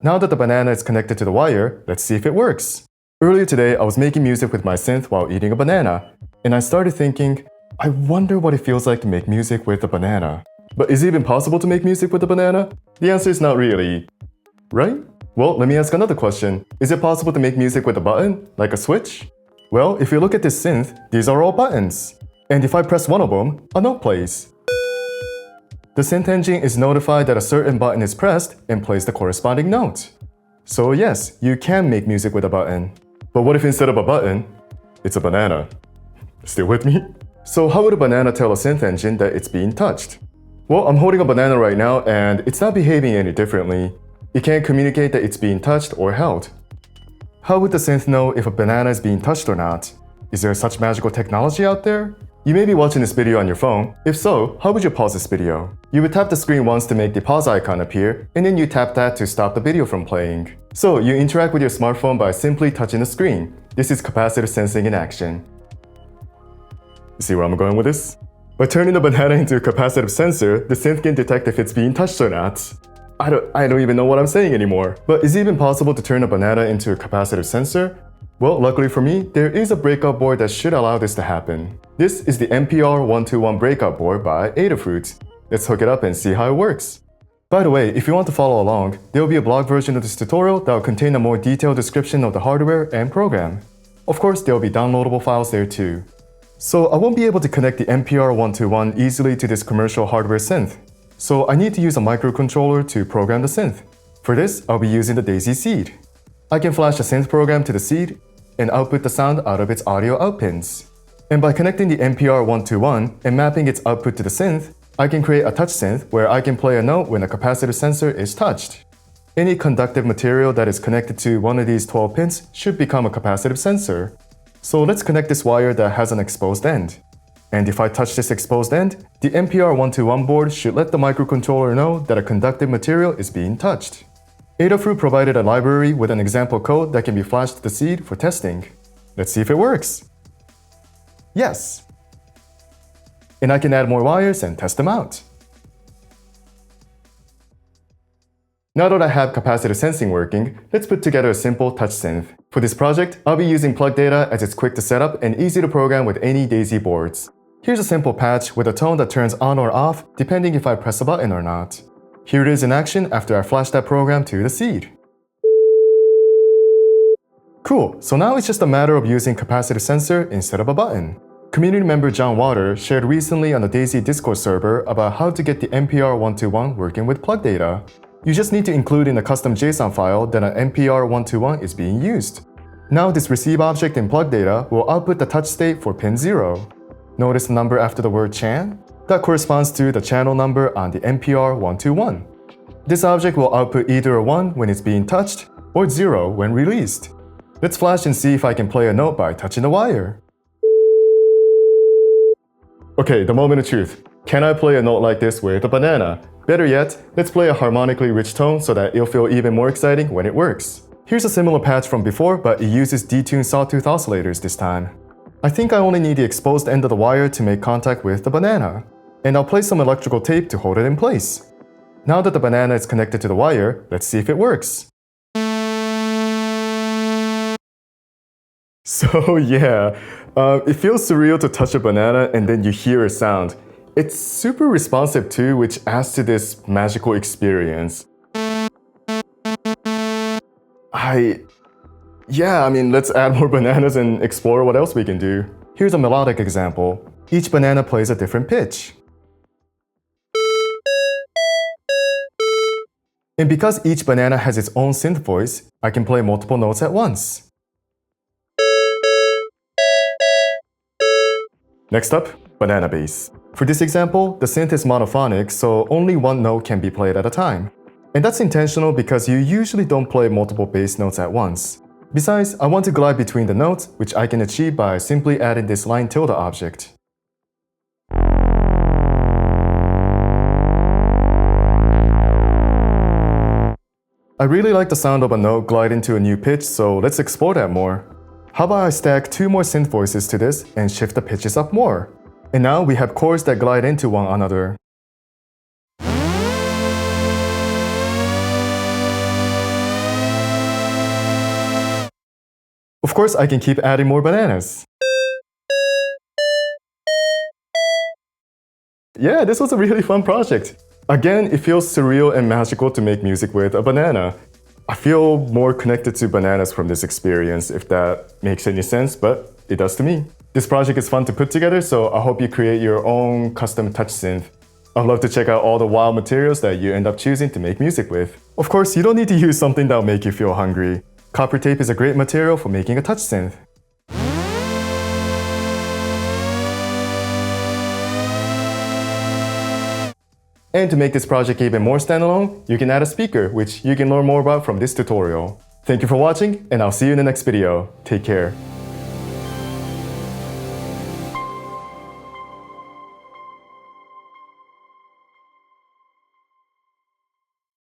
Now that the banana is connected to the wire, let's see if it works. Earlier today, I was making music with my synth while eating a banana, and I started thinking, I wonder what it feels like to make music with a banana. But is it even possible to make music with a banana? The answer is not really. Right? Well, let me ask another question. Is it possible to make music with a button, like a switch? Well, if you look at this synth, these are all buttons. And if I press one of them, a note plays. The synth engine is notified that a certain button is pressed and plays the corresponding note. So yes, you can make music with a button. But what if instead of a button, it's a banana? Still with me? So how would a banana tell a synth engine that it's being touched? Well, I'm holding a banana right now and it's not behaving any differently. It can't communicate that it's being touched or held. How would the synth know if a banana is being touched or not? Is there such magical technology out there? You may be watching this video on your phone. If so, how would you pause this video? You would tap the screen once to make the pause icon appear, and then you tap that to stop the video from playing. So you interact with your smartphone by simply touching the screen. This is capacitive sensing in action. You see where I'm going with this? By turning the banana into a capacitive sensor, the synth can detect if it's being touched or not. I don't even know what I'm saying anymore. But is it even possible to turn a banana into a capacitive sensor? Well, luckily for me, there is a breakout board that should allow this to happen. This is the NPR121 breakout board by Adafruit. Let's hook it up and see how it works. By the way, if you want to follow along, there will be a blog version of this tutorial that will contain a more detailed description of the hardware and program. Of course, there will be downloadable files there too. So I won't be able to connect the NPR121 easily to this commercial hardware synth. So I need to use a microcontroller to program the synth. For this, I'll be using the Daisy seed. I can flash the synth program to the seed and output the sound out of its audio out pins. And by connecting the NPR121 and mapping its output to the synth, I can create a touch synth where I can play a note when a capacitive sensor is touched. Any conductive material that is connected to one of these 12 pins should become a capacitive sensor. So let's connect this wire that has an exposed end. And if I touch this exposed end, the NPR121 board should let the microcontroller know that a conductive material is being touched. Adafruit provided a library with an example code that can be flashed to the seed for testing. Let's see if it works. Yes! And I can add more wires and test them out. Now that I have capacitive sensing working, let's put together a simple touch synth. For this project, I'll be using plug data as it's quick to set up and easy to program with any Daisy boards. Here's a simple patch with a tone that turns on or off depending if I press a button or not. Here it is in action after I flash that program to the seed. Cool, so now it's just a matter of using capacitive sensor instead of a button. Community member John Water shared recently on the Daisy Discord server about how to get the NPR121 working with plug data. You just need to include in a custom JSON file that an NPR121 is being used. Now this receive object in plug data will output the touch state for pin 0. Notice the number after the word chan? That corresponds to the channel number on the NPR121. This object will output either a 1 when it's being touched or 0 when released. Let's flash and see if I can play a note by touching the wire. Okay, the moment of truth. Can I play a note like this with a banana? Better yet, let's play a harmonically rich tone so that it'll feel even more exciting when it works. Here's a similar patch from before, but it uses detuned sawtooth oscillators this time. I think I only need the exposed end of the wire to make contact with the banana. And I'll place some electrical tape to hold it in place. Now that the banana is connected to the wire, let's see if it works. So yeah, it feels surreal to touch a banana and then you hear a sound. It's super responsive too, which adds to this magical experience. I mean, let's add more bananas and explore what else we can do. Here's a melodic example. Each banana plays a different pitch. And because each banana has its own synth voice, I can play multiple notes at once. Next up, banana bass. For this example, the synth is monophonic, so only one note can be played at a time. And that's intentional because you usually don't play multiple bass notes at once. Besides, I want to glide between the notes, which I can achieve by simply adding this line tilde object. I really like the sound of a note gliding to a new pitch, so let's explore that more. How about I stack 2 more synth voices to this and shift the pitches up more? And now we have chords that glide into one another. Of course, I can keep adding more bananas. Yeah, this was a really fun project. Again, it feels surreal and magical to make music with a banana. I feel more connected to bananas from this experience, if that makes any sense, but it does to me. This project is fun to put together, so I hope you create your own custom touch synth. I'd love to check out all the wild materials that you end up choosing to make music with. Of course, you don't need to use something that'll make you feel hungry. Copper tape is a great material for making a touch synth. And to make this project even more standalone, you can add a speaker, which you can learn more about from this tutorial. Thank you for watching, and I'll see you in the next video. Take care.